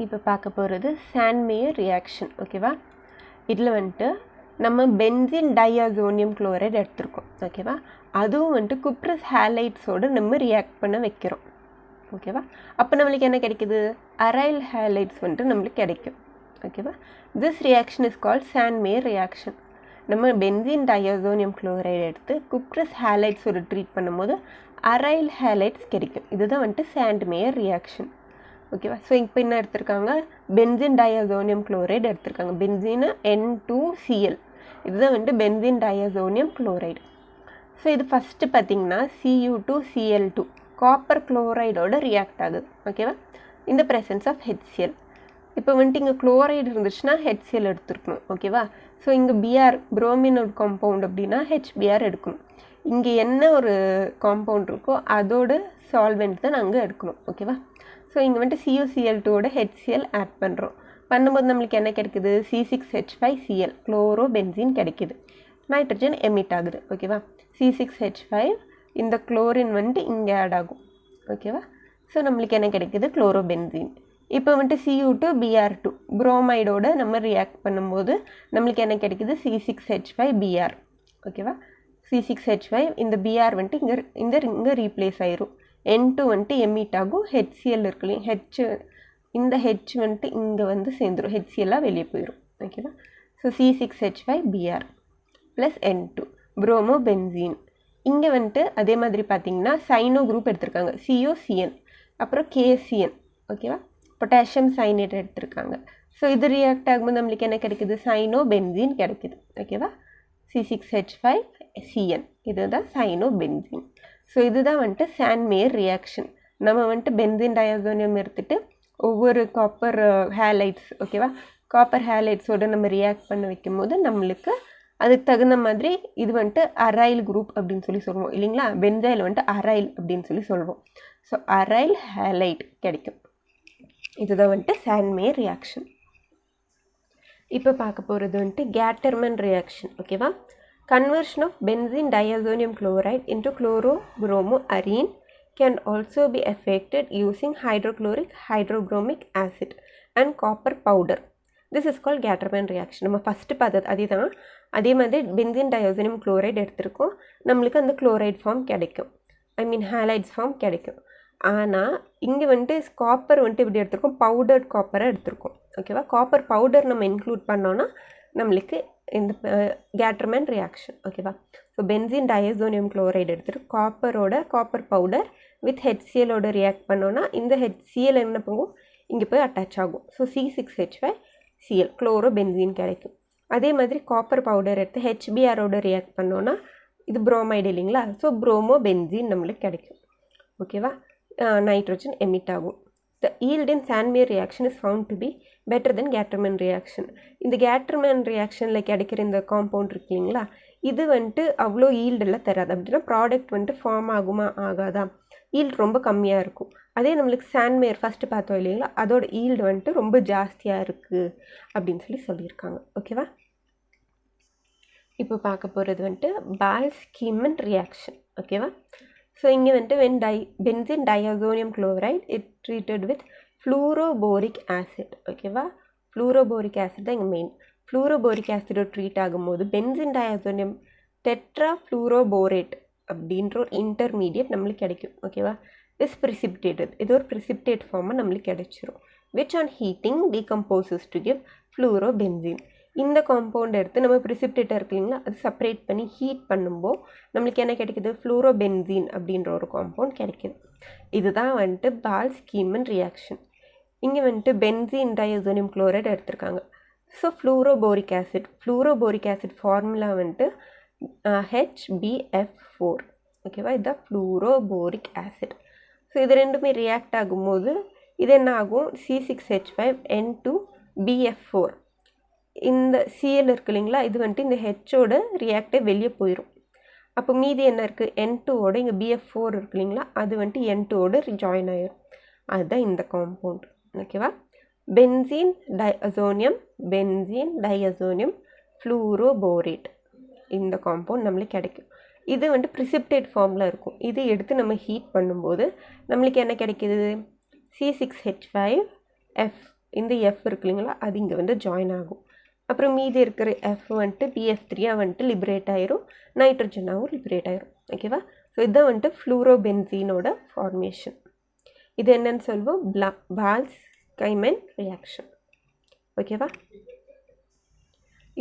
இப்போ பார்க்க போகிறது சாண்ட்மேயர் ரியாக்ஷன். ஓகேவா? இதில் வந்துட்டு நம்ம பென்சின் டைஅசோனியம் குளோரைடு எடுத்திருக்கோம். ஓகேவா? அதுவும் வந்துட்டு குப்ரஸ் ஹேலைட்ஸோடு நம்ம ரியாக்ட் பண்ண வைக்கிறோம். ஓகேவா? அப்போ நம்மளுக்கு என்ன கிடைக்குது? அரைல் ஹேலைட்ஸ் வந்துட்டு நம்மளுக்கு கிடைக்கும். ஓகேவா? This reaction is called Sandmeyer reaction. நம்ம பென்சின் டைஅசோனியம் குளோரைடு எடுத்து குப்ரஸ் ஹேலைட்ஸோடு ட்ரீட் பண்ணும்போது அரைல் ஹேலைட்ஸ் கிடைக்கும். இதுதான் வந்துட்டு சாண்ட்மேயர் ரியாக்ஷன். ஓகேவா? ஸோ இப்போ என்ன எடுத்திருக்காங்க? பென்சின் டைஅசோனியம் குளோரைடு எடுத்திருக்காங்க. Benzene N2Cl. இதுதான் வந்துட்டு பென்சின் டைஅசோனியம் குளோரைடு. ஸோ இது ஃபஸ்ட்டு பார்த்திங்கன்னா Cu2Cl2 காப்பர் குளோரைடோட ரியாக்ட் ஆகுது. ஓகேவா? இந்த ப்ரெசன்ஸ் ஆஃப் HCl. இப்போ வந்துட்டு இங்கே குளோரைடு இருந்துச்சுன்னா HCl எடுத்துருக்கணும். ஓகேவா? ஸோ இங்கே பிஆர் புரோமின் ஒரு காம்பவுண்ட் அப்படின்னா HBr எடுக்கணும். இங்கே என்ன ஒரு காம்பவுண்ட் இருக்கோ அதோட சால்வெண்ட் தான் நாங்கள் எடுக்கணும். ஓகேவா? ஸோ இங்கே வந்துட்டு CuCl2ஓட HCl ஆட் பண்ணுறோம். பண்ணும்போது நம்மளுக்கு என்ன கிடைக்குது? C6H5Cl குளோரோ பென்சின் கிடைக்குது. நைட்ரஜன் எமிட் ஆகுது. ஓகேவா? C6H5 இந்த குளோரின் வந்துட்டு இங்கே ஆட் ஆகும். ஓகேவா? ஸோ நம்மளுக்கு என்ன கிடைக்குது? Chloro benzene. இப்போ வந்துட்டு Cu2Br2 புரோமைடோட நம்ம ரியாக்ட் பண்ணும்போது நம்மளுக்கு என்ன கிடைக்குது? C6H5Br. ஓகேவா? C6H5 இந்த Br வந்துட்டு இங்கே ரீப்ளேஸ் ஆயிரும். N2 வந்துட்டு எமிட் ஆகும். HCl இருக்குல்லையும் இந்த H வந்துட்டு இங்கே வந்து சேர்ந்துடும். HClலாம் வெளியே போயிடும். ஓகேவா? So C6H5Br plus N2 promo benzene. இங்கே வந்துட்டு அதே மாதிரி பார்த்தீங்கன்னா சைனோ குரூப் எடுத்திருக்காங்க. COCN அப்புறம் KCN. ஓகேவா? பொட்டாசியம் சைனேட் எடுத்திருக்காங்க. ஸோ இது ரியாக்ட் ஆகும்போது நம்மளுக்கு என்ன கிடைக்குது? சைனோ பென்சீன் கிடைக்குது. ஓகேவா? C6H5Cn இதுதான் சைனோ பென்சீன். ஸோ இதுதான் வந்துட்டு சாண்ட்மேயர் ரியாக்ஷன். நம்ம வந்துட்டு பென்சின் டைஅசோனியம் எடுத்துகிட்டு ஒவ்வொரு காப்பர் ஹேலைட்ஸ், ஓகேவா, காப்பர் ஹேலைட்ஸோடு நம்ம ரியாக்ட் பண்ண வைக்கும் போது நம்மளுக்கு அதுக்கு தகுந்த மாதிரி இது வந்துட்டு அரைல் குரூப் அப்படின்னு சொல்லி சொல்லுவோம் இல்லைங்களா? பென்சைல் வந்துட்டு அரைல் அப்படின்னு சொல்லி சொல்லுவோம். ஸோ அரைல் ஹேலைட் கிடைக்கும். இதுதான் வந்துட்டு சாண்ட்மேயர் ரியாக்ஷன். இப்போ பார்க்க போகிறது வந்துட்டு கேட்டர்மன் ரியாக்ஷன். ஓகேவா? Conversion of benzene diazonium chloride into chlorobromoarine can also be effected using hydrochloric hydrobromic acid and copper powder. This is called Gattermann reaction. நம்ம ஃபஸ்ட்டு பார்த்தது அதுதான். அதே மாதிரி பென்சின் டைஅசோனியம் குளோரைடு எடுத்திருக்கோம். நம்மளுக்கு அந்த குளோரைட் ஃபார்ம் கிடைக்கும். ஹேலைட்ஸ் ஃபார்ம் கிடைக்கும். ஆனால் இங்கே வந்துட்டு காப்பர் வந்துட்டு இப்படி எடுத்திருக்கோம், பவுடர்ட் காப்பரை எடுத்திருக்கோம். ஓகேவா? காப்பர் பவுடர் நம்ம இன்க்ளூட் பண்ணோன்னா நம்மளுக்கு இந்த கேட்டர்மேன் ரியாக்ஷன். ஓகேவா? ஸோ பென்சின் டைஅசோனியம் குளோரைடு எடுத்துகிட்டு காப்பர் பவுடர் வித் HClோட ரியாக்ட் பண்ணோன்னா இந்த HCl என்ன பண்ணுவோம்? இங்கே போய் அட்டாச் ஆகும். ஸோ C6H5Cl குளோரோ பென்சின் கிடைக்கும். அதே மாதிரி காப்பர் பவுடர் எடுத்து HBrஓட ரியாக்ட் பண்ணோன்னா இது புரோமைடு இல்லைங்களா? ஸோ புரோமோ பென்சின் நம்மளுக்கு கிடைக்கும். ஓகேவா? நைட்ரஜன் எமிட் ஆகும். The yield in Sandmeyer reaction is found to be better than Gattermann reaction. இந்த Gattermann reactionல கிடைக்கிற இந்த காம்பவுண்ட் இருக்கு இல்லைங்களா? இது வந்துட்டு அவ்வளோ ஈல்டெல்லாம் தராது. அப்படின்னா ப்ராடக்ட் வந்துட்டு ஃபார்ம் ஆகுமா ஆகாதா? ஈல்டு ரொம்ப கம்மியாக இருக்கும். அதே நம்மளுக்கு சாண்ட்மேயர் ஃபஸ்ட்டு பார்த்தோம் இல்லைங்களா? அதோட ஈல்டு வந்துட்டு ரொம்ப ஜாஸ்தியாக இருக்குது அப்படின்னு சொல்லியிருக்காங்க. ஓகேவா? இப்போ பார்க்க போகிறது வந்துட்டு பால்ஸ்-கீமன் ரியாக்ஷன். ஓகேவா? ஸோ இங்கே வந்துட்டு benzene diazonium chloride it treated with fluoroboric acid. ஓகேவா? ஃப்ளூரோபோரிக் ஆசிட் தான் இங்கே மெயின். ஃப்ளூரோபோரிக் ஆசிடோட ட்ரீட் ஆகும்போது பென்சின் டைஅசோனியம் டெட்ரா ஃப்ளூரோபோரேட் அப்படின்ற ஒரு இன்டர்மீடியட் நம்மளுக்கு கிடைக்கும். ஓகேவா? Is precipitated. இது ஒரு ப்ரிசிப்டேட் ஃபார்மாக நம்மளுக்கு கிடைச்சிரும். Which on heating decomposes to give fluorobenzene. இந்த காம்பவுண்ட் எடுத்து நம்ம ப்ரிசிப்டேட்டாக இருக்கு இல்லைங்களா? அது செப்பரேட் பண்ணி ஹீட் பண்ணும்போது நம்மளுக்கு என்ன கிடைக்குது? ஃப்ளூரோபென்சின் அப்படின்ற ஒரு காம்பவுண்ட் கிடைக்குது. இதுதான் வந்துட்டு பால்ஸ்-கீமன் ரியாக்ஷன். இங்கே வந்துட்டு பென்சின் டைஅசோனியம் குளோரைடு எடுத்திருக்காங்க. ஸோ ஃப்ளூரோபோரிக் ஆசிட் ஃபார்முலா வந்துட்டு HbF4. ஓகேவா? இதுதான் ஃப்ளூரோபோரிக் ஆசிட். ஸோ இது ரெண்டுமே ரியாக்ட் ஆகும்போது இது என்ன ஆகும்? C6H5N2BF4. இந்த Cl இருக்கு இல்லைங்களா? இது வந்துட்டு இந்த ஹெச்சோட ரியாக்டே வெளியே போயிடும். அப்போ மீதி என்ன இருக்குது? N2ஓட இங்கே BF4 இருக்கு இல்லைங்களா? அது வந்துட்டு N2ஓட ஜாயின் ஆயிடும். அதுதான் இந்த காம்பவுண்ட். ஓகேவா? பென்சின் டைஅசோனியம் ஃப்ளூரோபோரேட் இந்த காம்பவுண்ட் நம்மளுக்கு கிடைக்கும். இது வந்துட்டு ப்ரிசிப்டேட் ஃபார்மில் இருக்கும். இது எடுத்து நம்ம ஹீட் பண்ணும்போது நம்மளுக்கு என்ன கிடைக்கிது? C6H5F இந்த F இருக்கு இல்லைங்களா அது இங்கே வந்து ஜாயின் ஆகும். அப்புறம் மீதி இருக்கிற F வந்துட்டு BF3 வந்துட்டு லிபரேட் ஆயிரும், நைட்ரஜனாகவும் லிபரேட் ஆயிரும். ஓகேவா? ஸோ இதுதான் வந்துட்டு ஃப்ளூரோபென்சீனோட ஃபார்மேஷன். இது என்னன்னு சொல்வோம், பால்ஸ்-கைமன் ரியாக்ஷன். ஓகேவா?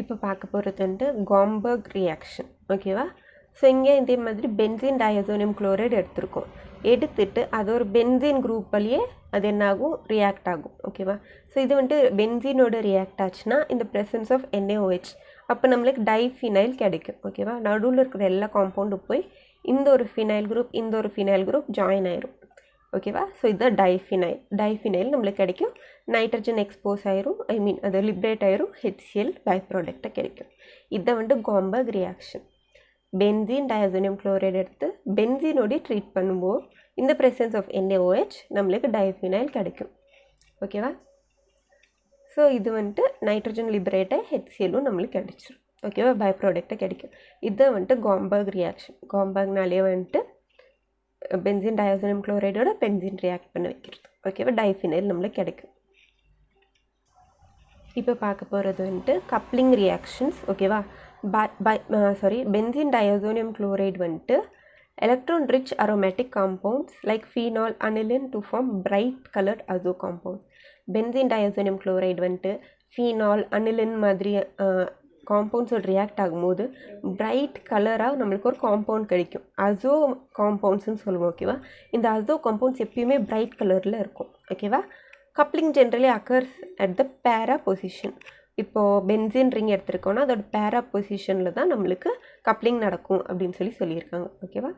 இப்போ பார்க்க போகிறது வந்துட்டு காம்பர்க் ரியாக்ஷன். ஓகேவா? ஸோ இங்கே இதே மாதிரி பென்சீன் டயசோனியம் குளோரைடு எடுத்துருக்கோம். எடுத்துட்டு அது ஒரு பென்சீன் குரூப்லேயே அது என்னாகும், ரியாக்ட் ஆகும். ஓகேவா? ஸோ இது வந்துட்டு பென்சீனோட ரியாக்ட் ஆச்சுன்னா இந்த ப்ரெசன்ஸ் ஆஃப் NaOH, அப்போ நம்மளுக்கு டைஃபினைல் கிடைக்கும். ஓகேவா? நடுவில் இருக்கிற எல்லா காம்பவுண்டும் போய் இந்த ஒரு ஃபினைல் குரூப் இந்த ஒரு ஃபினைல் குரூப் ஜாயின் ஆயிரும். ஓகேவா? ஸோ இதுதான் டைஃபினைல் நம்மளுக்கு கிடைக்கும். நைட்ரஜன் எக்ஸ்போஸ் ஆயிரும், அது லிபரேட் ஆயிரும், HCl பை ப்ராடக்டாக கிடைக்கும். இதை வந்துட்டு காம்பர்க் ரியாக்ஷன். பென்சீன் டயசோனியம் குளோரைடு எடுத்து பென்சீனோடய ட்ரீட் பண்ணும்போது இந்த ப்ரெசன்ஸ் ஆஃப் NaOH நம்மளுக்கு டைஃபினைல் கிடைக்கும். ஓகேவா? ஸோ இது வந்துட்டு நைட்ரஜன் லிபரேட்டாக HClலும் நம்மளுக்கு கிடைச்சிடும். ஓகேவா? பை ப்ராடக்டாக கிடைக்கும். இதை வந்துட்டு காம்பர்க் ரியாக்ஷன். காம்பர்க்னாலே வந்துட்டு பென்சீன் டயசோனியம் குளோரைடோட பென்சீன் ரியாக்ட் பண்ண வைக்கிறது. ஓகேவா? டைஃபினைல் நம்மளுக்கு கிடைக்கும். இப்போ பார்க்க போகிறது வந்துட்டு கப்ளிங் ரியாக்ஷன்ஸ். ஓகேவா? பென்சீன் டயசோனியம் குளோரைடு வந்துட்டு electron rich aromatic compounds like phenol, aniline to form bright coloured azo compounds. Benzene diazonium chloride வந்துட்டு ஃபீனால், அனிலின் மாதிரி காம்பவுண்ட்ஸோட ரியாக்ட் ஆகும்போது பிரைட் கலராக நம்மளுக்கு ஒரு காம்பவுண்ட் கிடைக்கும். அசோ காம்பவுண்ட்ஸ்னு சொல்லுவோம். ஓகேவா? இந்த அசோ காம்பவுண்ட்ஸ் எப்பயுமே பிரைட் கலரில் இருக்கும். ஓகேவா? Coupling generally occurs at the பேரா பொசிஷன். இப்போது பென்சீன் ரிங் எடுத்துருக்கோன்னா அதோட பேரா பொசிஷனில் தான் நம்மளுக்கு கப்ளிங் நடக்கும் அப்படின்னு சொல்லியிருக்காங்க. ஓகேவா?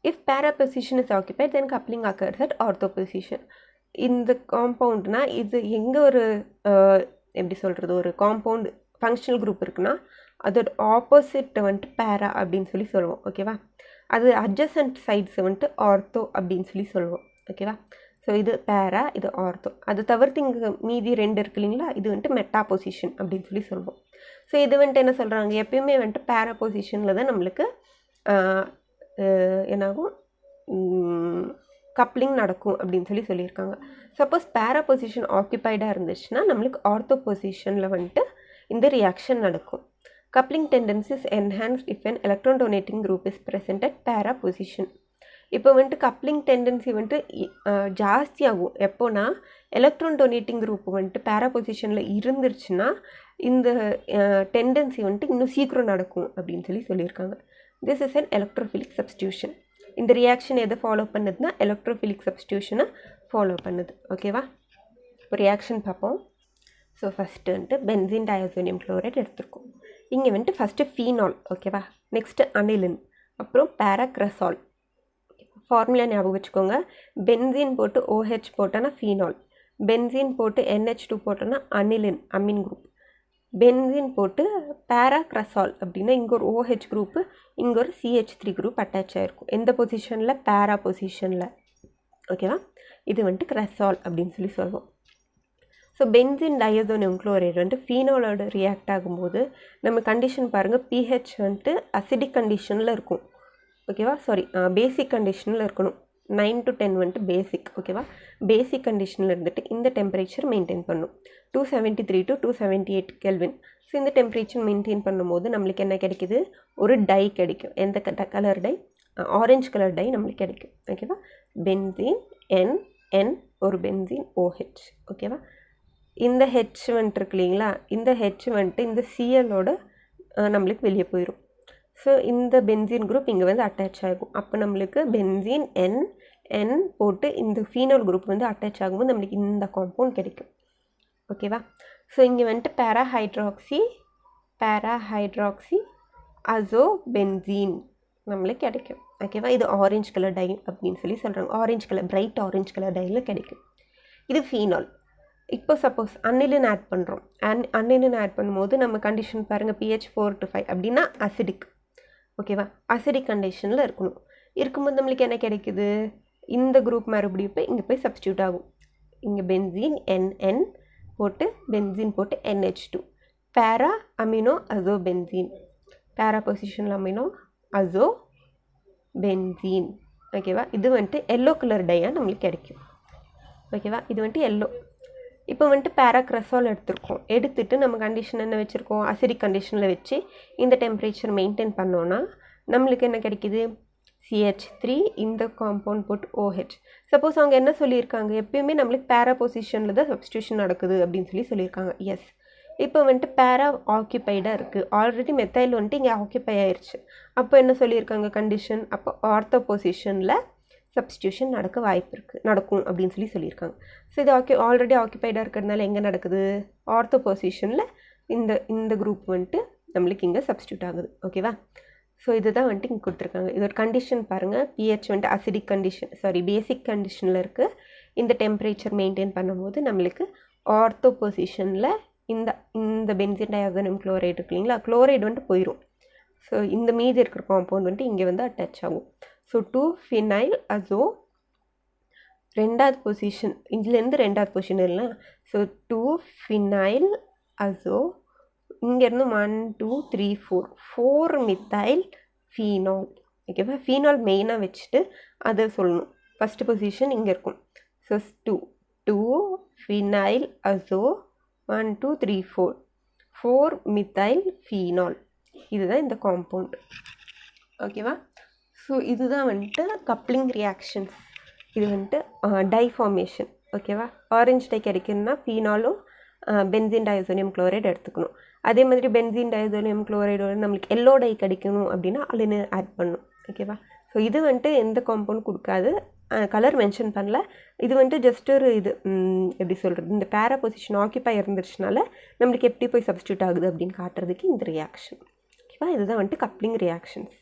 இஃப் பேரா position is occupied then coupling occurs at ortho position. இந்த காம்பவுண்ட்னா இது எங்கே ஒரு எப்படி சொல்கிறது, ஒரு காம்பவுண்ட் ஃபங்க்ஷனல் குரூப் இருக்குன்னா அதோட ஆப்போசிட் வந்துட்டு பேரா அப்படின்னு சொல்லுவோம். ஓகேவா? அது அட்ஜசன்ட் சைட்ஸை வந்துட்டு ஆர்த்தோ அப்படின்னு சொல்லுவோம். ஓகேவா? ஸோ இது பேரா, இது ஆர்த்தோ. அது தவிர்த்து இங்கே மீதி 2 இருக்கு இல்லைங்களா, இது வந்துட்டு மெட்டா பொசிஷன் அப்படின்னு சொல்லுவோம். ஸோ இது வந்துட்டு என்ன சொல்கிறாங்க, எப்பயுமே வந்துட்டு பேரா பொசிஷனில் தான் நம்மளுக்கு என்னாகும், கப்ளிங் நடக்கும் அப்படின்னு சொல்லியிருக்காங்க. சப்போஸ் பேரா பொசிஷன் ஆக்கியபைடாக இருந்துச்சுன்னா நம்மளுக்கு ஆர்த்தோ பொசிஷனில் வந்துட்டு இந்த ரியாக்ஷன் நடக்கும். Coupling tendencies enhanced if an electron donating group is present at பேரா பொசிஷன். இப்போ வந்துட்டு கப்ளிங் டெண்டன்சி வந்துட்டு ஜாஸ்தியாகும் எப்போனா எலக்ட்ரான் டொனேட்டிங் குரூப் வந்துட்டு பேரா பொசிஷனில் இருந்துருச்சுன்னா இந்த டெண்டன்சி வந்துட்டு இன்னும் சீக்கிரம் நடக்கும் அப்படின்னு சொல்லியிருக்காங்க. This is an electrophilic substitution. இந்த ரியாக்ஷன் எதை ஃபாலோ பண்ணுதுன்னா எலக்ட்ரோஃபிலிக் சப்ஸ்டியூஷனை ஃபாலோ பண்ணுது. ஓகேவா? இப்போ ரியாக்ஷன் பார்ப்போம். ஸோ ஃபஸ்ட்டு வந்துட்டு பென்சீன் டயசோனியம் குளோரைடு எடுத்துருக்கோம். இங்கே வந்துட்டு ஃபஸ்ட்டு ஃபீனால். ஓகேவா? நெக்ஸ்ட்டு அனிலின், அப்புறம் பேராக்ரசால். ஃபார்முலா ஞாபகம் வச்சுக்கோங்க. பென்சீன் போட்டு OH போட்டோன்னா ஃபீனால், பென்சீன் போட்டு NH2 போட்டோன்னா அனிலின், அமீன் குரூப். பென்சீன் போட்டு பேராக்ரசால் அப்படின்னா இங்கே ஒரு OH குரூப்பு, இங்கே ஒரு CH3 குரூப் அட்டாச் ஆகிருக்கும். எந்த பொசிஷனில்? பேரா பொசிஷனில். ஓகேவா? இது வந்துட்டு கிரசால் அப்படின்னு சொல்லுவோம். ஸோ பென்சீன் டயசோனியம் குளோரைடு வந்துட்டு ஃபீனாலோட ரியாக்ட் ஆகும்போது நம்ம கண்டிஷன் பாருங்கள், pH வந்துட்டு அசிடிக் கண்டிஷனில் இருக்கும். ஓகேவா? பேசிக் கண்டிஷனில் இருக்கணும். 9 to 10 வந்துட்டு பேசிக். ஓகேவா? பேசிக் கண்டிஷனில் இருந்துட்டு இந்த டெம்பரேச்சர் மெயின்டைன் பண்ணும். 273 to 278 கெல்வின். ஸோ இந்த டெம்பரேச்சர் மெயின்டைன் பண்ணும்போது நம்மளுக்கு என்ன கிடைக்குது, ஒரு டை கிடைக்கும். எந்த colour dye? Orange colour dye நம்மளுக்கு கிடைக்கும். ஓகேவா? பென்சீன் NN, ஒரு பென்சீன் OH. ஓகேவா? இந்த H வந்துட்டு இருக்கு இல்லைங்களா, இந்த H வந்துட்டு இந்த Clோட நம்மளுக்கு வெளியே போயிடும். ஸோ இந்த பென்சீன் குரூப் இங்கே வந்து அட்டாச் ஆகும். அப்போ நம்மளுக்கு பென்சீன் N போட்டு இந்த ஃபீனால் குரூப் வந்து அட்டாச் ஆகும்போது நம்மளுக்கு இந்த காம்பவுண்ட் கிடைக்கும். ஓகேவா? ஸோ இங்கே வந்துட்டு பேராஹைட்ராக்சி அசோ பென்சீன் நம்மளுக்கு கிடைக்கும். ஓகேவா? இது ஆரஞ்சு கலர் டை அப்படின்னு சொல்கிறாங்க. Orange colour, bright orange colour டையில் கிடைக்கும். இது ஃபீனால். இப்போ சப்போஸ் அனிலின் ஆட் பண்ணுறோம். அனிலின் ஆட் பண்ணும்போது நம்ம கண்டிஷன் பாருங்கள், pH 4 to 5 அப்படின்னா அசிடிக். ஓகேவா? அசிடிக் கண்டிஷனில் இருக்கும்போது நம்மளுக்கு என்ன கிடைக்குது, இந்த குரூப் மறுபடியும் இங்கே போய் சப்ஸ்டியூட் ஆகும். இங்கே பென்சீன் NN போட்டு பென்சீன் போட்டு NH2, பேரா அமினோ அசோ பென்சீன், பேரா பொசிஷனில் அமினோ அசோ பென்சீன். ஓகேவா? இது வந்துட்டு எல்லோ கலர் டையாக நம்மளுக்கு கிடைக்கும். ஓகேவா? இது வந்துட்டு எல்லோ. இப்போ வந்துட்டு பேராக்ரஸால் எடுத்துட்டு நம்ம கண்டிஷன் என்ன வச்சுருக்கோம், அசிடிக் கண்டிஷனில் வச்சு இந்த டெம்பரேச்சர் மெயின்டைன் பண்ணோன்னா நம்மளுக்கு என்ன கிடைக்கிது, CH3 இந்த காம்பவுண்ட் போட்டு OH. சப்போஸ் அவங்க என்ன சொல்லியிருக்காங்க, எப்பயுமே நம்மளுக்கு பேரா பொசிஷனில் தான் சப்ஸ்டியூஷன் நடக்குது அப்படின்னு சொல்லியிருக்காங்க. எஸ், இப்போ வந்துட்டு பேரா ஆக்கியபைடாக இருக்குது, ஆல்ரெடி மெத்தைல் வந்துட்டு இங்கே ஆக்கியபை ஆயிடுச்சு. அப்போ என்ன சொல்லியிருக்காங்க கண்டிஷன், அப்போ ஆர்த்தோ பொசிஷனில் சப்ஸ்டியூஷன் நடக்கும் அப்படின்னு சொல்லியிருக்காங்க. ஸோ இது ஆல்ரெடி ஆக்கியபைடாக இருக்கிறதுனால எங்கே நடக்குது, ஆர்த்தோ பொசிஷனில் இந்த குரூப் வந்துட்டு நம்மளுக்கு இங்கே சப்ஸ்டியூட் ஆகுது. ஓகேவா? ஸோ இதுதான் வந்துட்டு இங்கே கொடுத்துருக்காங்க. இதோட கண்டிஷன் பாருங்கள், pH வந்துட்டு அசிடிக் கண்டிஷன் பேசிக் கண்டிஷனில் இருக்குது. இந்த டெம்பரேச்சர் மெயின்டைன் பண்ணும்போது நம்மளுக்கு ஆர்த்தோ பொசிஷனில் இந்த பென்சீன் டயாசோனியம் குளோரைடு இருக்கு இல்லைங்களா, குளோரைடு வந்துட்டு போயிடும். ஸோ இந்த மீதி இருக்கிற காம்பவுண்ட் வந்துட்டு இங்கே வந்து அட்டாச் ஆகும். ஸோ 2-phenyl azோ ரெண்டாவது பொசிஷன், இதுலேருந்து ரெண்டாவது பொசிஷன் இல்லை. ஸோ 2-phenyl azோ இங்கேருந்து 1 2 3 4 methyl phenol. ஓகேவா? ஃபீனால் மெயினாக வச்சுட்டு அதை சொல்லணும். ஃபஸ்ட்டு பொசிஷன் இங்கே இருக்கும். So 2-phenyl azோ 1 2 3 4 methyl phenol. இதுதான் இந்த காம்பவுண்ட். ஓகேவா? ஸோ இதுதான் வந்துட்டு கப்ளிங் ரியாக்ஷன்ஸ். இது வந்துட்டு டைஃபார்மேஷன். ஓகேவா? ஆரஞ்சு டை கிடைக்கணும்னா ஃபீனாலும் பென்சீன் டயாசோனியம் குளோரைடு எடுத்துக்கணும். அதே மாதிரி பென்சீன் டயாசோனியம் குளோரைடோட நம்மளுக்கு எல்லோ டை கிடைக்கணும் அப்படின்னா அலினு ஆட் பண்ணணும். ஓகேவா? ஸோ இது வந்துட்டு எந்த காம்பவுண்ட் கொடுக்காது, கலர் மென்ஷன் பண்ணல. இது வந்துட்டு ஜஸ்ட் ஒரு இது எப்படி சொல்கிறது, இந்த பேரா பொசிஷன் ஆக்கியபை இருந்துச்சுனால நம்மளுக்கு எப்படி போய் சப்ஸ்டியூட் ஆகுது அப்படின்னு காட்டுறதுக்கு இந்த ரியாக்ஷன். ஓகேவா? இதுதான் வந்துட்டு கப்ளிங் ரியாக்ஷன்ஸ்.